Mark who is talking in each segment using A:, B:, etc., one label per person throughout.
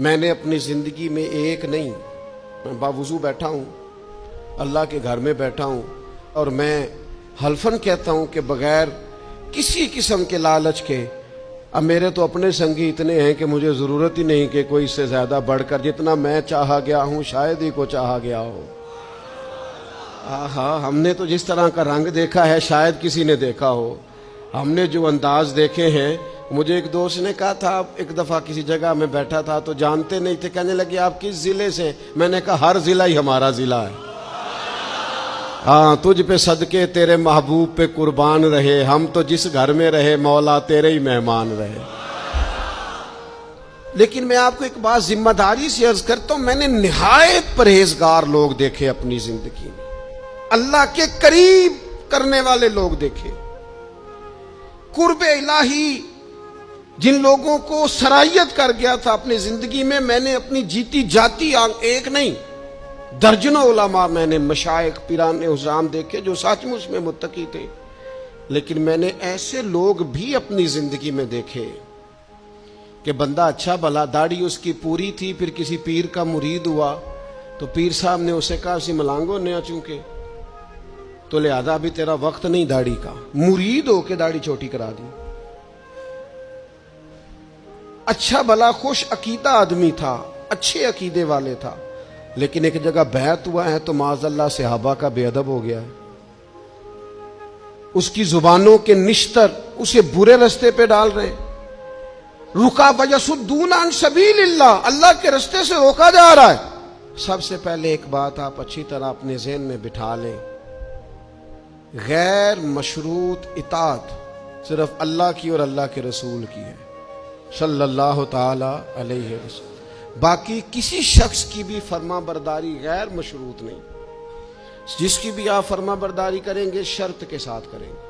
A: میں نے اپنی زندگی میں ایک نہیں، میں باوضو بیٹھا ہوں، اللہ کے گھر میں بیٹھا ہوں، اور میں حلفاً کہتا ہوں کہ بغیر کسی قسم کے لالچ کے، اب میرے تو اپنے سنگی اتنے ہیں کہ مجھے ضرورت ہی نہیں کہ کوئی اس سے زیادہ بڑھ کر جتنا میں چاہا گیا ہوں شاید ہی کو چاہا گیا ہو۔ ہاں، ہم نے تو جس طرح کا رنگ دیکھا ہے شاید کسی نے دیکھا ہو، ہم نے جو انداز دیکھے ہیں۔ مجھے ایک دوست نے کہا تھا، ایک دفعہ کسی جگہ میں بیٹھا تھا تو جانتے نہیں تھے، کہنے لگے آپ کس ضلع سے؟ میں نے کہا ہر ضلع ہی ہمارا ضلع ہے۔ ہاں، تجھ پہ صدقے تیرے محبوب پہ قربان رہے، ہم تو جس گھر میں رہے مولا تیرے ہی مہمان رہے۔ لیکن میں آپ کو ایک بات ذمہ داری سے عرض کرتا ہوں، میں نے نہایت پرہیزگار لوگ دیکھے اپنی زندگی میں، اللہ کے قریب کرنے والے لوگ دیکھے، قرب الہی جن لوگوں کو سرایت کر گیا تھا اپنی زندگی میں نے اپنی جیتی جاتی ایک نہیں درجنوں علماء، میں نے مشائخ پیران حضام دیکھے جو سچ مچ میں متقی تھے، لیکن میں نے ایسے لوگ بھی اپنی زندگی میں دیکھے کہ بندہ اچھا بھلا، داڑھی اس کی پوری تھی، پھر کسی پیر کا مرید ہوا تو پیر صاحب نے اسے کہا اسی ملانگو نیا چونکہ تو لہذا ابھی تیرا وقت نہیں داڑھی کا، مرید ہو کے داڑھی چھوٹی کرا دی۔ اچھا بھلا خوش عقیدہ آدمی تھا، اچھے عقیدے والے تھا، لیکن ایک جگہ بیعت ہوا ہے تو معاذ اللہ صحابہ کا بے ادب ہو گیا ہے، اس کی زبانوں کے نشتر اسے برے رستے پہ ڈال رہے ہیں، رکا ویصدون عن سبیل اللہ، اللہ کے رستے سے روکا جا رہا ہے۔ سب سے پہلے ایک بات آپ اچھی طرح اپنے ذہن میں بٹھا لیں، غیر مشروط اطاعت صرف اللہ کی اور اللہ کے رسول کی ہے صلی اللہ تعالی علیہ وسلم، باقی کسی شخص کی بھی فرما برداری غیر مشروط نہیں، جس کی بھی آپ فرما برداری کریں گے شرط کے ساتھ کریں گے۔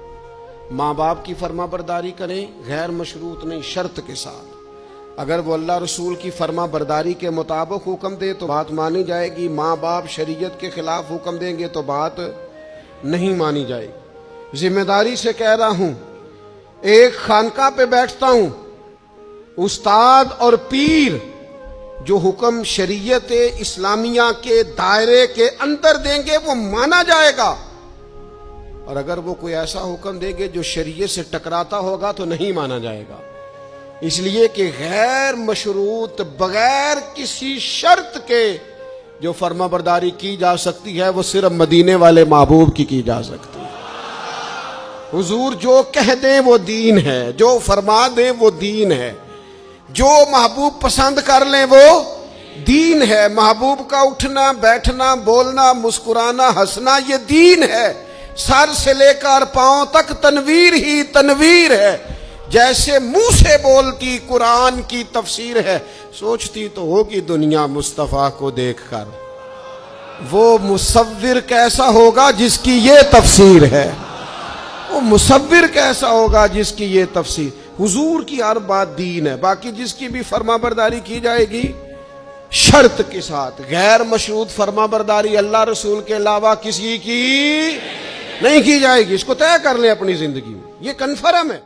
A: ماں باپ کی فرما برداری کریں غیر مشروط نہیں، شرط کے ساتھ، اگر وہ اللہ رسول کی فرما برداری کے مطابق حکم دے تو بات مانی جائے گی، ماں باپ شریعت کے خلاف حکم دیں گے تو بات نہیں مانی جائے گی۔ ذمہ داری سے کہہ رہا ہوں، ایک خانقاہ پہ بیٹھتا ہوں، استاد اور پیر جو حکم شریعت اسلامیہ کے دائرے کے اندر دیں گے وہ مانا جائے گا، اور اگر وہ کوئی ایسا حکم دیں گے جو شریعت سے ٹکراتا ہوگا تو نہیں مانا جائے گا، اس لیے کہ غیر مشروط بغیر کسی شرط کے جو فرما برداری کی جا سکتی ہے وہ صرف مدینے والے محبوب کی جا سکتی ہے۔ حضور جو کہہ دیں وہ دین ہے، جو فرما دیں وہ دین ہے، جو محبوب پسند کر لیں وہ دین ہے، محبوب کا اٹھنا بیٹھنا بولنا مسکرانا ہنسنا یہ دین ہے، سر سے لے کر پاؤں تک تنویر ہی تنویر ہے، جیسے منہ سے بولتی قرآن کی تفسیر ہے، سوچتی تو ہوگی دنیا مصطفیٰ کو دیکھ کر وہ مصور کیسا ہوگا جس کی یہ تفسیر ہے، وہ مصور کیسا ہوگا جس کی یہ تفسیر۔ حضور کی ہر بات دین ہے، باقی جس کی بھی فرما برداری کی جائے گی شرط کے ساتھ، غیر مشروط فرما برداری اللہ رسول کے علاوہ کسی کی نہیں کی جائے گی، اس کو طے کر لیں اپنی زندگی میں، یہ کنفرم ہے۔